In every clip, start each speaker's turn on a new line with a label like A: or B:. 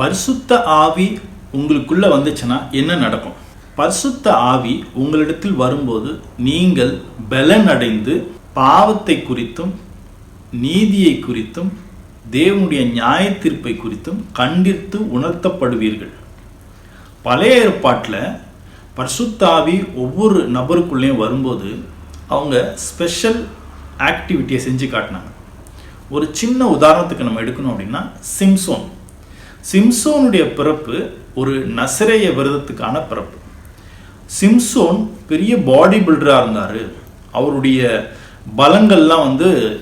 A: பரிசுத்த ஆவி உங்களுக்குள்ள வந்துச்சுன்னா என்ன நடக்கும்? பரிசுத்த ஆவி உங்களிடத்தில் வரும்போது நீங்கள் பலன் அடைந்து பாவத்தை குறித்தும் நீதியை குறித்தும் தேவனுடைய நியாய தீர்ப்பை குறித்தும் கண்டித்து உணர்த்தப்படுவீர்கள். பழைய ஏற்பாட்டில் பரிசுத்த ஆவி ஒவ்வொரு நபருக்குள்ளேயும் வரும்போது அவங்க ஸ்பெஷல் ஆக்டிவிட்டியை செஞ்சு காட்டினாங்க. ஒரு சின்ன உதாரணத்துக்கு நம்ம எடுக்கணும் அப்படின்னா சிம்சோனுடைய பிறப்பு ஒரு நசரேய விரதத்துக்கான பிறப்பு. சிம்சோன் பெரிய பாடி பில்டராக இருந்தார். அவருடைய பலங்கள்லாம்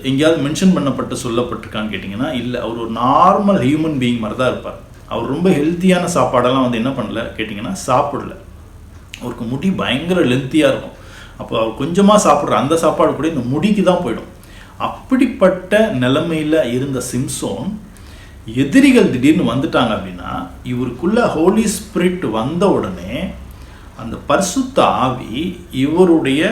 A: எங்கேயாவது மென்ஷன் பண்ணப்பட்டு சொல்லப்பட்டிருக்கான்னு கேட்டிங்கன்னா இல்லை. அவர் ஒரு நார்மல் ஹியூமன் பீயிங் மாதிரி தான் இருப்பார். அவர் ரொம்ப ஹெல்த்தியான சாப்பாடெல்லாம் என்ன பண்ணல கேட்டிங்கன்னா சாப்பிடல. அவருக்கு முடி பயங்கர லென்த்தியாக இருக்கும். அப்போ அவர் கொஞ்சமாக சாப்பிட்ற அந்த சாப்பாடு கூட இந்த முடிக்கு தான் போயிடும். அப்படிப்பட்ட நிலைமையில் இருந்த சிம்சோன் எதிரிகள் திடீர்னு வந்துட்டாங்க அப்படின்னா இவருக்குள்ள ஹோலி ஸ்பிரிட் வந்த உடனே அந்த பரிசுத்த ஆவி இவருடைய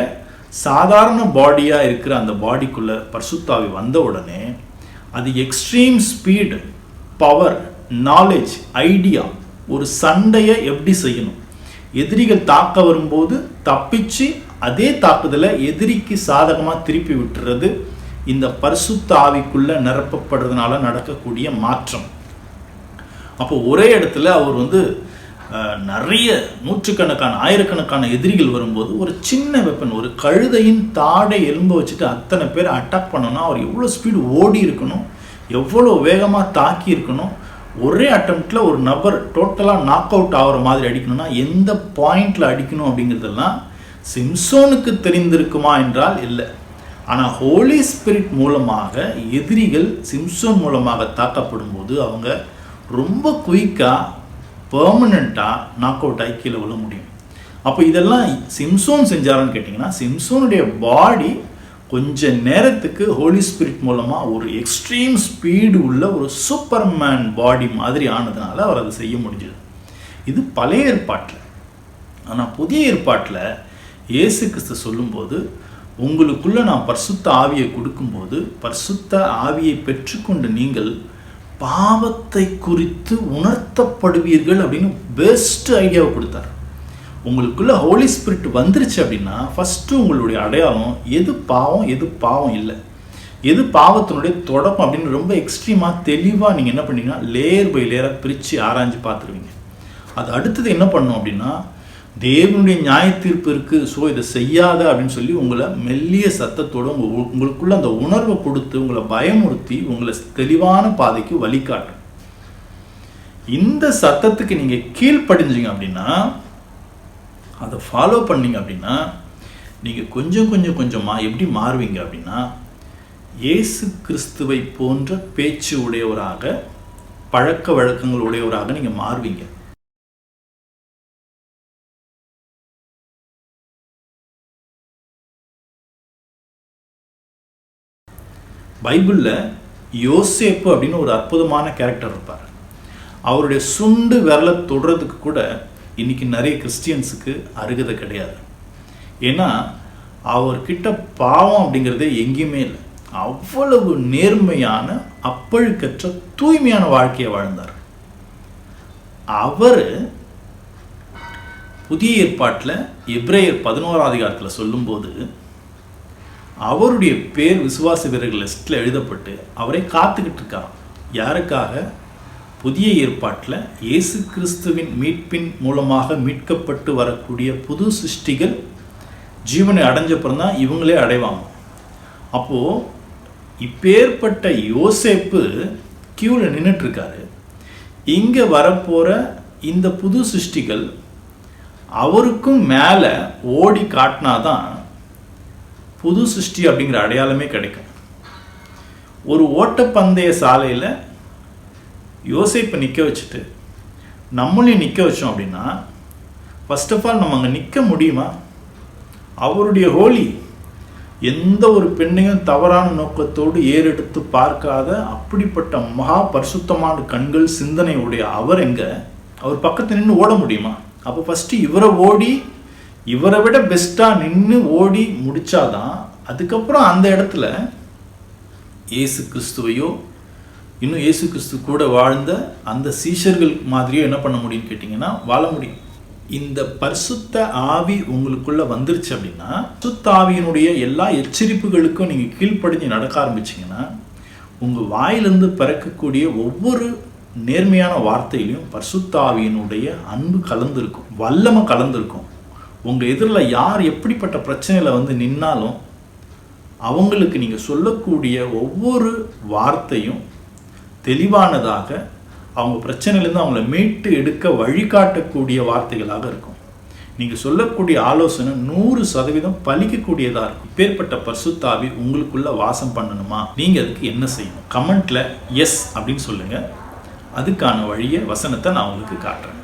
A: சாதாரண பாடியாக இருக்கிற அந்த பாடிக்குள்ள பரிசுத்த ஆவி வந்த உடனே அது extreme speed, power, knowledge, idea, ஒரு சண்டையை எப்படி செய்யணும், எதிரிகள் தாக்க வரும்போது தப்பிச்சு அதே தாக்குதலை எதிரிக்கு சாதகமாக திருப்பி விட்டுறது இந்த பரிசுத்த ஆவிக்குள்ள நிரப்பப்படுறதுனால நடக்கக்கூடிய மாற்றம். அப்போ ஒரே இடத்துல அவர் நிறைய நூற்றுக்கணக்கான ஆயிரக்கணக்கான எதிரிகள் வரும்போது ஒரு சின்ன வெப்பன், ஒரு கழுதையின் தாடை எலும்ப வச்சுட்டு அத்தனை பேர் அட்டாக் பண்ணணும்னா அவர் எவ்வளோ ஸ்பீடு ஓடி இருக்கணும், எவ்வளோ வேகமாக தாக்கி இருக்கணும், ஒரே அட்டம்ப்டில் ஒரு நபர் டோட்டலாக நாக் அவுட் ஆகிற மாதிரி அடிக்கணும்னா எந்த பாயிண்டில் அடிக்கணும் அப்படிங்கிறதெல்லாம் சிம்சோனுக்கு தெரிந்திருக்குமா என்றால் இல்லை. ஆனால் ஹோலி ஸ்பிரிட் மூலமாக எதிரிகள் சிம்சோன் மூலமாக தாக்கப்படும் போது அவங்க ரொம்ப குயிக்காக பெர்மனண்ட்டாக நாக் அவுட் ஆகி கீழே விழ முடியும். அப்போ இதெல்லாம் சிம்சோன் செஞ்சாரான்னு கேட்டிங்கன்னா சிம்சோனுடைய பாடி கொஞ்ச நேரத்துக்கு ஹோலி ஸ்பிரிட் மூலமாக ஒரு எக்ஸ்ட்ரீம் ஸ்பீடு உள்ள ஒரு சூப்பர்மேன் பாடி மாதிரி ஆனதுனால அவர் அதை செய்ய முடிஞ்சது. இது பழைய ஏற்பாட்டில். ஆனால் புதிய ஏற்பாட்டில் இயேசு கிறிஸ்து சொல்லும்போது உங்களுக்குள்ள நான் பரிசுத்த ஆவியை கொடுக்கும்போது பரிசுத்த ஆவியை பெற்றுக்கொண்டு நீங்கள் பாவத்தை குறித்து உணர்த்தப்படுவீர்கள் அப்படின்னு பெஸ்ட் ஐடியாவை கொடுத்தார். உங்களுக்குள்ள ஹோலி ஸ்பிரிட் வந்துருச்சு அப்படின்னா ஃபஸ்ட்டு உங்களுடைய அடையாளம் எது பாவம் எது பாவம் இல்லை, எது பாவத்தினுடைய தொடக்கம் அப்படின்னு ரொம்ப எக்ஸ்ட்ரீமாக தெளிவாக நீங்கள் என்ன பண்ணீங்கன்னா லேயர் பை லேயராக பிரித்து ஆராய்ஞ்சு பார்த்துருவீங்க. அது அடுத்தது என்ன பண்ணணும் அப்படின்னா தேவனுடைய நியாய தீர்ப்பு இருக்குது, ஸோ இதை செய்யாத அப்படின்னு சொல்லி உங்களை மெல்லிய சத்தத்தோடு உங்களுக்குள்ள அந்த உணர்வை கொடுத்து உங்களை பயமுறுத்தி உங்களை தெளிவான பாதைக்கு வழிகாட்டும். இந்த சத்தத்துக்கு நீங்கள் கீழ்ப்படிஞ்சிங்க அப்படின்னா அதை ஃபாலோ பண்ணீங்க அப்படின்னா நீங்கள் கொஞ்சமாக எப்படி மாறுவீங்க அப்படின்னா இயேசு கிறிஸ்துவை போன்ற பேச்சு உடையவராக, பழக்க வழக்கங்கள் உடையவராக நீங்கள் மாறுவீங்க. பைபிளில் யோசேப்பு அப்படின்னு ஒரு அற்புதமான கேரக்டர் இருப்பார். அவருடைய சுண்டு விரலை தொடுறதுக்கு கூட இன்னைக்கு நிறைய கிறிஸ்டியன்ஸுக்கு அருகதை கிடையாது. ஏன்னா அவர்கிட்ட பாவம் அப்படிங்கிறதே எங்கேயுமே இல்லை. அவ்வளவு நேர்மையான, அப்பழுக்கற்ற, தூய்மையான வாழ்க்கையை வாழ்ந்தார். அவர் புதிய ஏற்பாட்டில் எபிரேயர் 11ஆம் அதிகாரத்தில் சொல்லும்போது அவருடைய பேர் விசுவாச வீரர்கள் லிஸ்ட்டில் எழுதப்பட்டு அவரை காத்துக்கிட்டு இருக்கார். யாருக்காக? புதிய ஏற்பாட்டில் இயேசு கிறிஸ்துவின் மீட்பின் மூலமாக மீட்கப்பட்டு வரக்கூடிய புது சிருஷ்டிகள் ஜீவனை அடைஞ்சப்புறம் தான் இவங்களே அடைவாங்க. அப்போது இப்பேற்பட்ட யோசேப்பு கியூவில் நின்றுட்டுருக்காரு. இங்கே வரப்போகிற இந்த புது சிருஷ்டிகள் அவருக்கும் மேலே ஓடி காட்டினாதான் புது சிருஷ்டி அப்படிங்கிற அடையாளமே கிடைக்கும். ஒரு ஓட்டப்பந்தய சாலையில் யோசேப்பை நிற்க வச்சுட்டு நம்மளையும் நிற்க வச்சோம் அப்படின்னா ஃபர்ஸ்ட் ஆஃப் ஆல் நம்ம அங்கே நிற்க முடியுமா? அவருடைய ஹோலி எந்த ஒரு பெண்ணையும் தவறான நோக்கத்தோடு ஏறெடுத்து பார்க்காத அப்படிப்பட்ட மகா பரிசுத்தமான கண்கள், சிந்தனையுடைய அவர் அவர் பக்கத்தில் நின்று ஓட முடியுமா? அப்போ ஃபஸ்ட்டு இவரை விட பெஸ்ட்டாக நின்று ஓடி முடித்தாதான் அதுக்கப்புறம் அந்த இடத்துல இயேசு கிறிஸ்துவையோ இன்னும் இயேசு கிறிஸ்து கூட வாழ்ந்த அந்த சீஷர்கள் மாதிரியே என்ன பண்ண முடியும்னு கேட்டிங்கன்னா வாழ முடியும். இந்த பரிசுத்த ஆவி உங்களுக்குள்ள வந்துருச்சு அப்படின்னா, பரிசுத்த ஆவியினுடைய எல்லா எச்சரிப்புகளுக்கும் நீங்கள் கீழ்ப்படிஞ்சு நடக்க ஆரம்பிச்சிங்கன்னா, உங்கள் வாயிலிருந்து பிறக்கக்கூடிய ஒவ்வொரு நேர்மையான வார்த்தையிலையும் பரிசுத்த ஆவியினுடைய அன்பு கலந்துருக்கும், வல்லமை கலந்துருக்கும். உங்கள் எதிரில் யார் எப்படிப்பட்ட பிரச்சனையில் வந்து நின்னாலும் அவங்களுக்கு நீங்கள் சொல்லக்கூடிய ஒவ்வொரு வார்த்தையும் தெளிவானதாக, அவங்க பிரச்சனையிலேருந்து அவங்கள மீட்டு எடுக்க வழிகாட்டக்கூடிய வார்த்தைகளாக இருக்கும். நீங்கள் சொல்லக்கூடிய ஆலோசனை 100% பலிக்கக்கூடியதாக இருக்கும். இப்பேற்பட்ட பரிசுத்த ஆவி உங்களுக்குள்ள வாசம் பண்ணணுமா? நீங்கள் அதுக்கு என்ன செய்யணும்? கமெண்ட்டில் எஸ் அப்படின்னு சொல்லுங்கள். அதுக்கான வழியை, வசனத்தை நான் உங்களுக்கு காட்டுறேன்.